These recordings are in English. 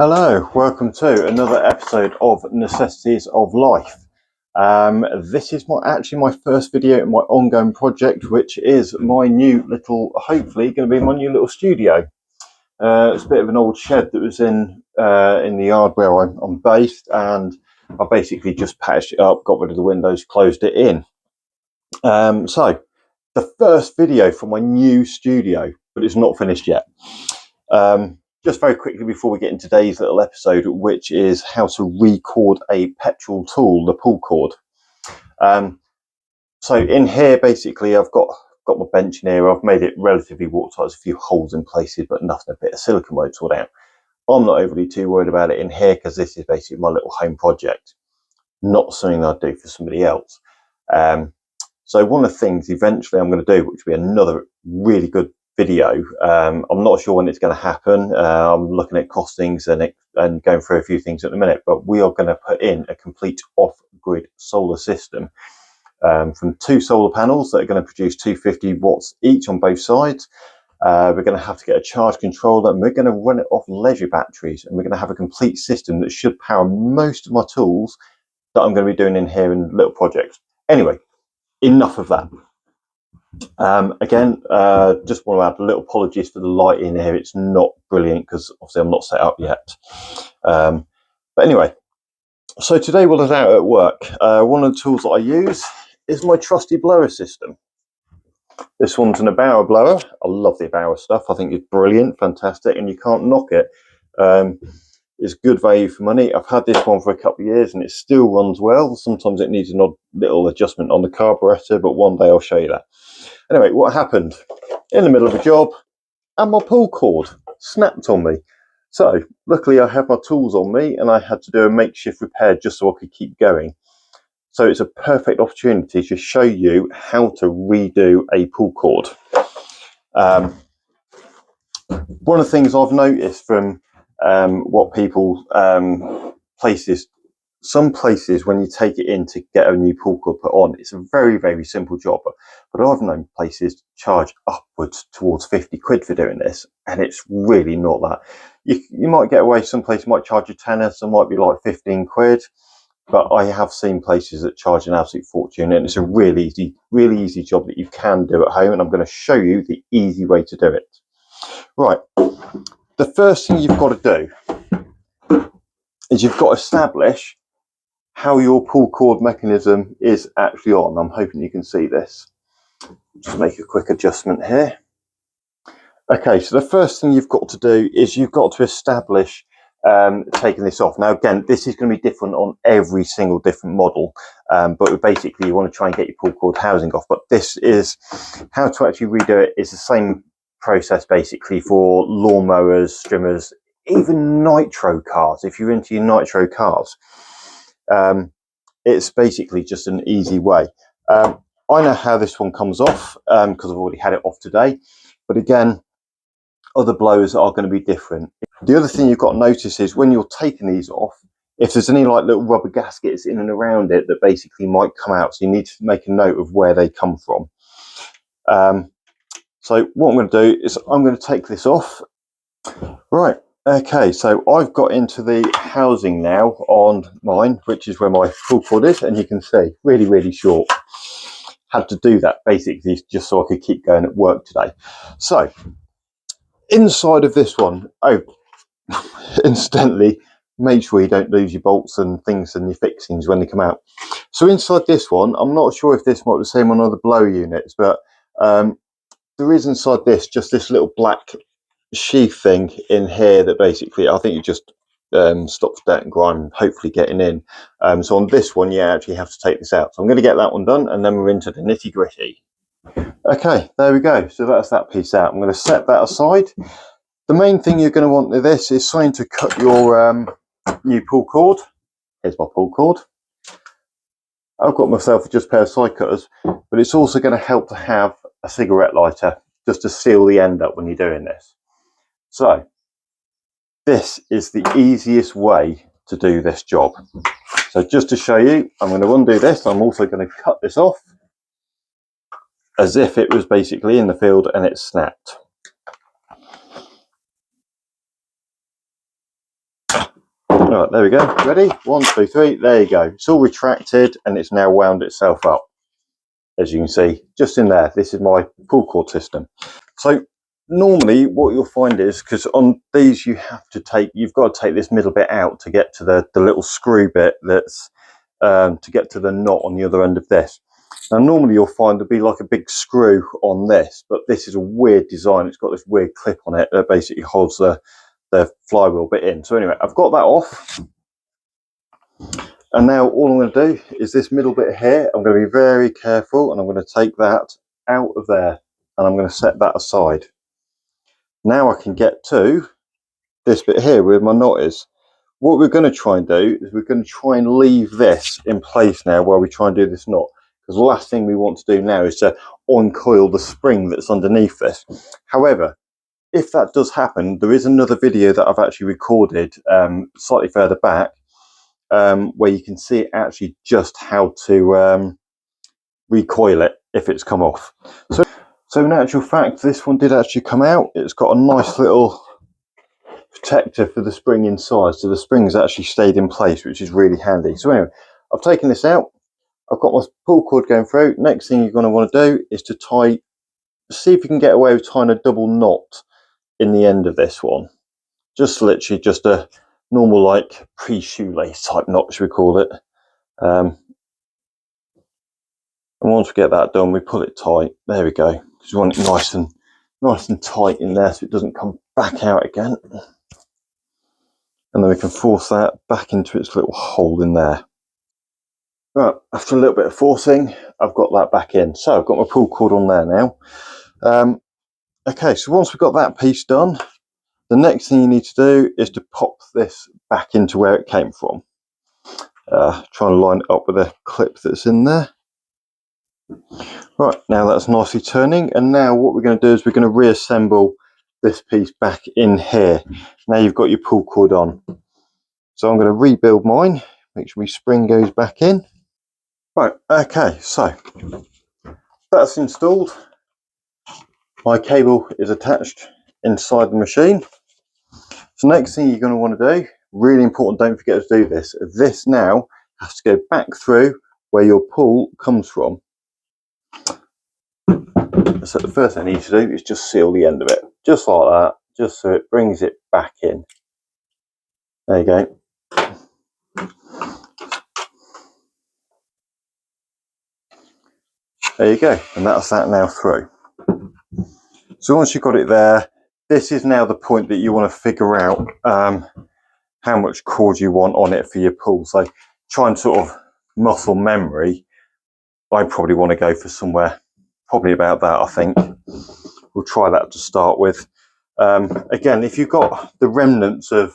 Hello, welcome to another episode of Necessities of Life. This is actually my first video in my ongoing project, which is my new little, hopefully going to be my new little studio. It's a bit of an old shed that was in the yard where I'm based, and I basically just patched it up, got rid of the windows, closed it in. So the first video for my new studio, but it's not finished yet. Just very quickly before we get into today's little episode, which is how to record a petrol tool, the pull cord. So in here, basically, I've got my bench in here. I've made it relatively watertight. There's a few holes in places, but nothing, a bit of silicone won't sort out. I'm not overly too worried about it in here because this is basically my little home project, not something I'd do for somebody else. So one of the things eventually I'm going to do, which will be another really good video. I'm not sure when it's going to happen. I'm looking at costings and going through a few things at the minute, but we are going to put in a complete off-grid solar system from 2 solar panels that are going to produce 250 watts each on both sides. We're going to have to get a charge controller, and we're going to run it off leisure batteries, and we're going to have a complete system that should power most of my tools that I'm going to be doing in here in little projects. Anyway, enough of that. Again, just want to add a little apologies for the light in here. It's not brilliant because obviously I'm not set up yet. But anyway, so today while I was out at work, one of the tools that I use is my trusty blower system. This one's an Bauer blower. I love the Bauer stuff. I think it's brilliant, fantastic, and you can't knock it. It's good value for money. I've had this one for a couple of years and it still runs well. Sometimes it needs an odd little adjustment on the carburetor, but one day I'll show you that. Anyway, what happened? In the middle of a job, and my pull cord snapped on me. So luckily I had my tools on me and I had to do a makeshift repair just so I could keep going. So it's a perfect opportunity to show you how to redo a pull cord. One of the things I've noticed from what people some places when you take it in to get a new pull cord put on, it's a very, very simple job. But I've known places charge upwards towards 50 quid for doing this, and it's really not that. You might get away, some places might charge you tenner, some might be like 15 quid. But I have seen places that charge an absolute fortune, and it's a really easy job that you can do at home, and I'm going to show you the easy way to do it. Right, the first thing you've got to do is you've got to establish how your pull cord mechanism is actually on. I'm hoping you can see this. Just make a quick adjustment here. Okay, so the first thing you've got to do is you've got to establish taking this off. Now again, this is going to be different on every single different model, but basically you want to try and get your pull cord housing off. But this is how to actually redo it. Is the same process basically for lawnmowers, trimmers, even nitro cars. If you're into your nitro cars, it's basically just an easy way. I know how this one comes off because I've already had it off today, but again, other blowers are going to be different. The other thing you've got to notice is when you're taking these off, if there's any like little rubber gaskets in and around it that basically might come out, so you need to make a note of where they come from. So what I'm going to do is I'm going to take this off. Right, okay, so I've got into the housing now on mine, which is where my pull cord is, and you can see really short. Had to do that basically just so I could keep going at work today. So inside of this one, incidentally, make sure you don't lose your bolts and things and your fixings when they come out. So inside this one, I'm not sure if this might be the same on other blower units, but there is inside this just this little black sheath thing in here that basically I think it just stops dirt and grime hopefully getting in. So on this one you actually have to take this out. So I'm going to get that one done and then we're into the nitty gritty. Okay, there we go. So that's that piece out. I'm going to set that aside. The main thing you're going to want with this is something to cut your new pull cord. Here's my pull cord. I've got myself just a pair of side cutters, but it's also going to help to have a cigarette lighter just to seal the end up when you're doing this. So this is the easiest way to do this job. So just to show you, I'm going to undo this. I'm also going to cut this off as if it was basically in the field and it snapped. Right, there we go. Ready? 1, 2, 3. There you go. It's all retracted and it's now wound itself up. As you can see, just in there. This is my pull cord system. So normally what you'll find is, because on these you've got to take this middle bit out to get to the little screw bit that's to get to the knot on the other end of this. Now normally you'll find there'll be like a big screw on this, but this is a weird design. It's got this weird clip on it that basically holds the flywheel bit in. So anyway, I've got that off. And now all I'm going to do is this middle bit here, I'm going to be very careful and I'm going to take that out of there and I'm going to set that aside. Now I can get to this bit here where my knot is. What we're going to try and do is we're going to try and leave this in place now while we try and do this knot. Because the last thing we want to do now is to uncoil the spring that's underneath this. However, if that does happen, there is another video that I've actually recorded slightly further back where you can see actually just how to recoil it if it's come off. So in actual fact, this one did actually come out. It's got a nice little protector for the spring inside, so the spring has actually stayed in place, which is really handy. So anyway, I've taken this out. I've got my pull cord going through. Next thing you're going to want to do is to see if you can get away with tying a double knot in the end of this one. Just literally just a normal like pre-shoelace type knot, should we call it. And once we get that done, we pull it tight. There we go. Because we want it nice and tight in there so it doesn't come back out again. And then we can force that back into its little hole in there. Right, after a little bit of forcing, I've got that back in. So I've got my pull cord on there now. Okay, so once we've got that piece done, the next thing you need to do is to pop this back into where it came from. Try and line it up with a clip that's in there. Right, now that's nicely turning, and now what we're going to do is we're going to reassemble this piece back in here. Now you've got your pull cord on. So I'm going to rebuild mine, make sure my spring goes back in. Right, okay, so that's installed. My cable is attached inside the machine. So next thing you're going to want to do, really important, don't forget to do this. This now has to go back through where your pull comes from. So the first thing I need to do is just seal the end of it, just like that, just so it brings it back in. There you go. There you go, and that's that now through. So once you've got it there, this is now the point that you want to figure out how much cord you want on it for your pull. So try and sort of muscle memory. I probably want to go for somewhere probably about that, I think. We'll try that to start with. Again, if you've got the remnants of,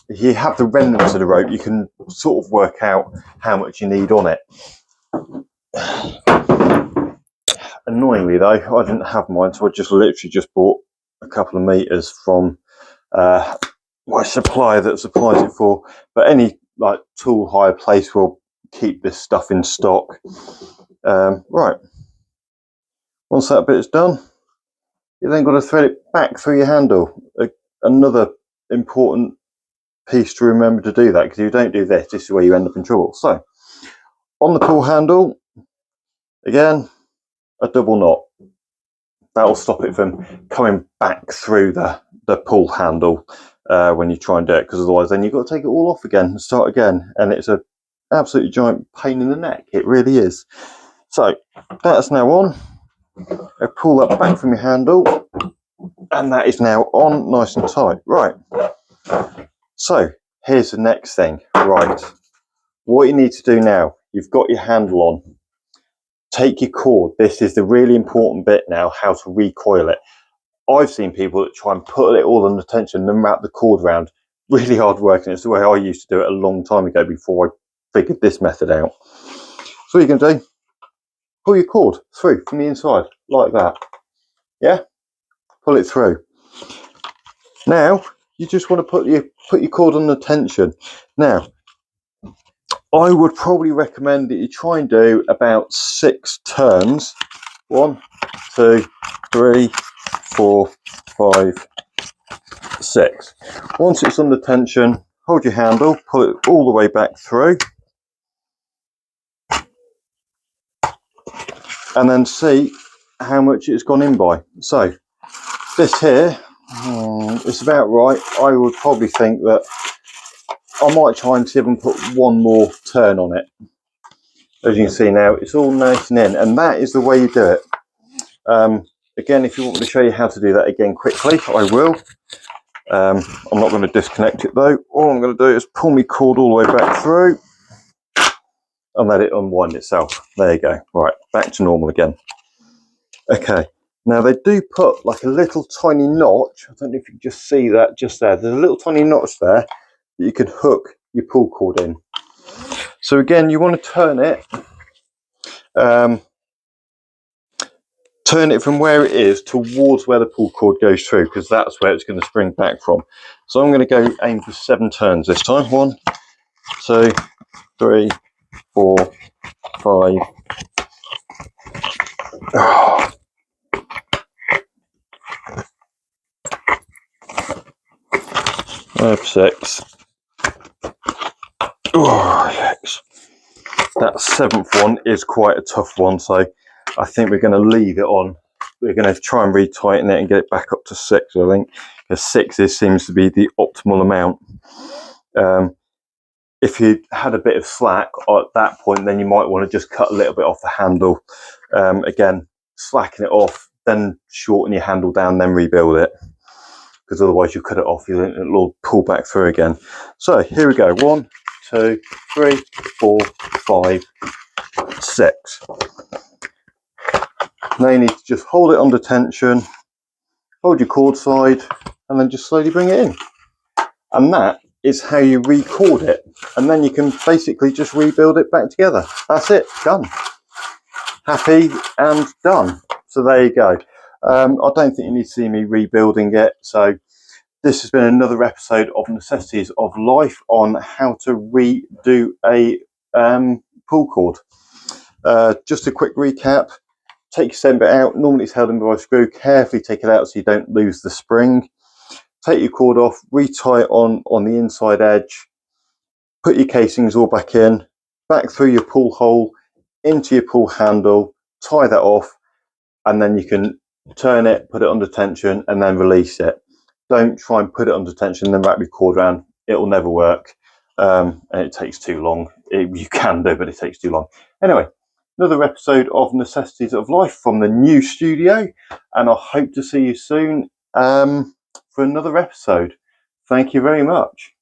if you have the remnants of the rope, you can sort of work out how much you need on it. Annoyingly though, I didn't have mine, so I just literally just bought a couple of meters from my supplier that supplies it for. But any like tool hire place will keep this stuff in stock. Right, once that bit is done, you then got to thread it back through your handle. Another important piece to remember to do that, because if you don't do this, this is where you end up in trouble. So on the pull handle, again, a double knot. That'll stop it from coming back through the pull handle when you try and do it, because otherwise then you've got to take it all off again and start again, and it's a absolutely giant pain in the neck. It really is. So that's now on. I pull that back from your handle, and that is now on nice and tight. Right, so here's the next thing. Right, what you need to do now, you've got your handle on, take your cord. This is the really important bit now, how to recoil it. I've seen people that try and put it all under tension and then wrap the cord around. Really hard work, and it's the way I used to do it a long time ago before I figured this method out. So what you're going to do, pull your cord through from the inside like that. Yeah, pull it through. Now you just want to put your cord under tension. Now I would probably recommend that you try and do about 6 turns. 1, 2, 3, 4, 5, 6. Once it's under tension, hold your handle, pull it all the way back through, and then see how much it's gone in by. So this here, it's about right. I would probably think that I might try and see if I can put one more turn on it. As you can see now, it's all nice and in, and that is the way you do it. Again, if you want me to show you how to do that again quickly, I will. I'm not going to disconnect it though. All I'm going to do is pull my cord all the way back through and let it unwind itself. There you go. Right, back to normal again. Okay, now they do put like a little tiny notch. I don't know if you can just see that just there. There's a little tiny notch there that you could hook your pull cord in. So again, you want to turn it from where it is towards where the pull cord goes through, because that's where it's going to spring back from. So I'm going to go aim for 7 turns this time. 1, 2, 3, 4, 5. 5, 6. Oh, yes. That 7th one is quite a tough one, so I think we're going to leave it on. We're going to try and retighten it and get it back up to 6, I think, because 6 seems to be the optimal amount. If you had a bit of slack at that point, then you might want to just cut a little bit off the handle. Again, slacken it off, then shorten your handle down, then rebuild it, because otherwise you cut it off, it'll pull back through again. So here we go. 1, 2, 3, 4, 5, 6. Now you need to just hold it under tension, hold your cord side, and then just slowly bring it in. And that is how you re-cord it. And then you can basically just rebuild it back together. That's it, done. Happy and done. So there you go. I don't think you need to see me rebuilding it. So this has been another episode of Necessities of Life on how to redo a pull cord. Just a quick recap. Take your stem bit out. Normally it's held in by a screw. Carefully take it out so you don't lose the spring. Take your cord off, retie it on the inside edge. Put your casings all back in, back through your pull hole, into your pull handle, tie that off, and then you can turn it, put it under tension, and then release it. Don't try and put it under tension, then wrap your cord around. It will never work, and it takes too long. You can do, but it takes too long. Anyway, another episode of Necessities of Life from the new studio, and I hope to see you soon for another episode. Thank you very much.